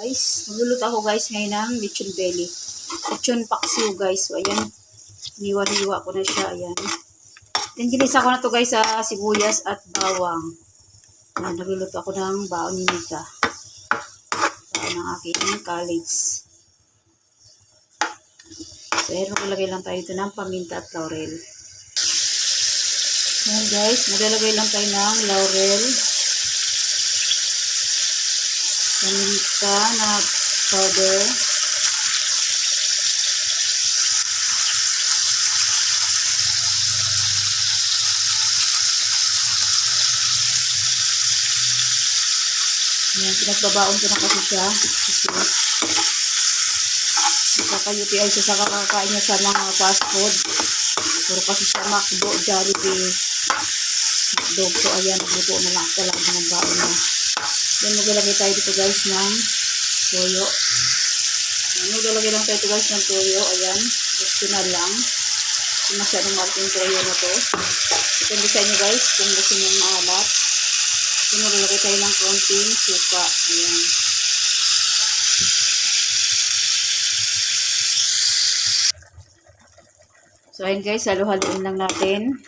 guys, magluluto ako guys ngayon ng lechon belly. Lechon paksiw guys. So ayan, niwa-niwa ko na siya. Ayan. Then ginisa ko na to guys sa sibuyas at bawang. Ayan, nagluluto ako ng baon ni Mika. Baon ng aking college. So ayan, maglalagay lang tayo dito ng paminta at laurel. Ayan guys, maglalagay lang tayo ng laurel. Paminta na powder. Ayan, pinagbabaon ko na kasi siya. Kasi nakaka-UTI siya sa kakakain niya sa mga fast food. Puro kasi siya McDo, Jollibee, hotdog. So ayan, nagluto na lang ako lang ng baon na. Then maglalagay tayo dito guys ng toyo. Ayan, maglalagay lang tayo dito guys ng toyo. Ayan, optional lang. Hindi masyadong malaking toyo na to. Depende sa inyo guys kung gusto nyo maalat. Then maglalagay tayo ng konting suka. Ayan. So ayan guys, halo-haloin lang natin.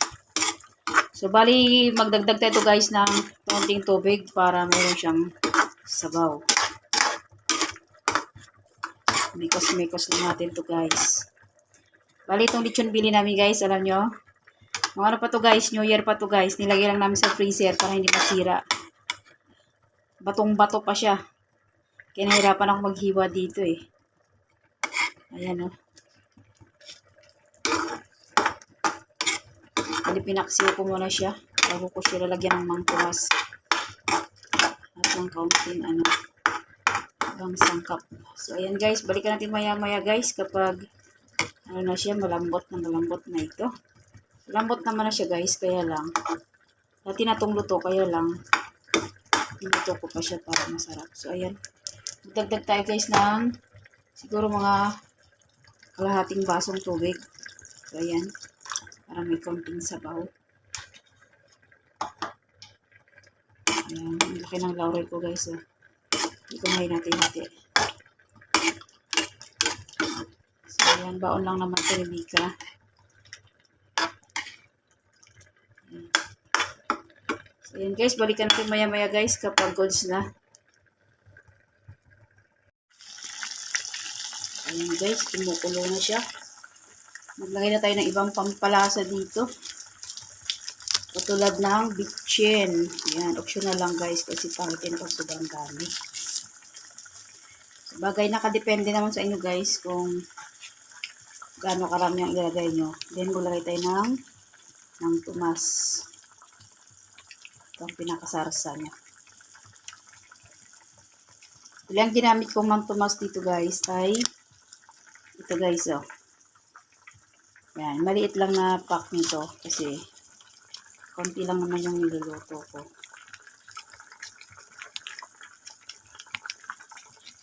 So bali magdagdag tayo guys ng konting tubig para meron siyang sabaw. Mikos-mikos lang natin to guys. Bali itong lechon bili namin guys, alam nyo. Mga ano pa to guys, New Year pa to guys. Nilagay lang namin sa freezer para hindi masira. Batong-bato pa siya. Kaya nahirapan ako maghiwa dito eh. Ayan o. Bali pinaksiw ko muna siya. Bago ko siya lalagyan ng mangkumas. At ng kaunting bang sangkap. So ayan guys, balikan natin maya-maya guys kapag na siya, malambot na ito. Lambot naman na siya guys, kaya lang dati na itong luto, kaya lang niluto ko pa siya para masarap. So ayan, magdagdag tayo guys ng siguro mga kalahating basong tubig. So ayan, para may konting sabaw. Ayan, ang laki ng laurel ko guys. Hindi ko ngayon natin hati. So ayan, baon lang naman ito ni Mika. So ayan guys, balikan natin maya-maya guys kapag goods na. Ayan guys, kumukulo na siya. Maglagay na tayo ng ibang pampalasa dito. Katulad ng bitchin. Ayan, optional lang guys kasi pangitin ko sobrang dami. So, bagay nakadepende naman sa inyo guys kung gaano karami ang ilalagay nyo. Then maglagay tayo ng tumas. Ito ang pinakasarsa niya. Ang ginamit kong mangtumas dito guys ay ito guys oh. Yan, maliit lang na pack nito kasi konti lang naman yung niluluto ko.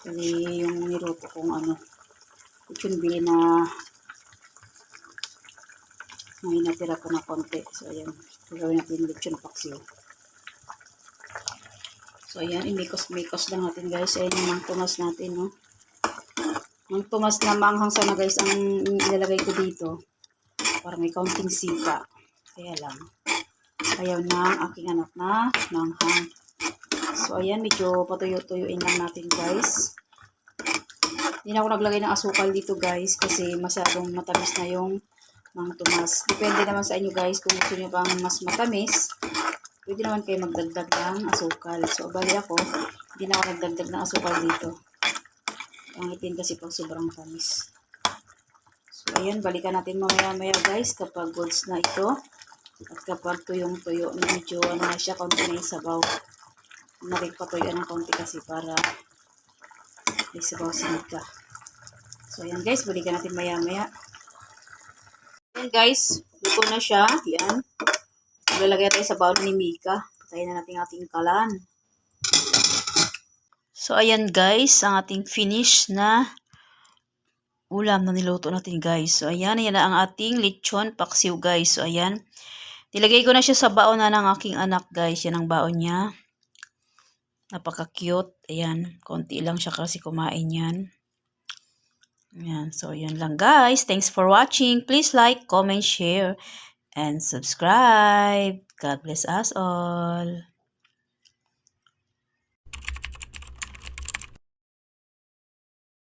Kasi yung niluto kong lechon bili na may natira ko na konti. So ayan, gagawin natin lechon paksiw. So ayan, imikos-mikos lang natin guys. Ayan yung mangtumas natin, no. Mangtumas na maanghang sana guys ang ilalagay ko dito. Para may kaunting sika. Kaya lang. Ayaw ng aking anak na manghang. So ayan, medyo patuyo-tuyuin lang natin guys. Hindi na ako naglagay ng asukal dito guys. Kasi masyadong matamis na yung mangtumas. Depende naman sa inyo guys kung gusto nyo pang mas matamis. Pwede naman kayo magdagdag ng asukal. So, bali ako, hindi na ako nagdagdag ng asukal dito. Pangitin kasi pag sobrang tamis. So, ayan, balikan natin mamaya-maya guys kapag goods na ito. At kapag tuyong-tuyo na medyo na siya, konti na isabaw. Naripatuyo ng konti kasi para isabaw si Mika. So, ayan guys, balikan natin maya-maya. Ayan guys, luto na siya. Ayan. Lalagay tayo sa bowl ni Mika. Patayin na natin ating kalan. So, ayan guys, ang ating finish na ulam na niluto natin guys. So, ayan, yan na ang ating lechon paksiw guys. So, ayan. Nilagay ko na siya sa baon na ng aking anak guys. Yan ang baon niya. Napaka-cute. Ayan, konti lang siya kasi kumain yan. Ayan, so yun lang guys. Thanks for watching. Please like, comment, share, and subscribe. God bless us all.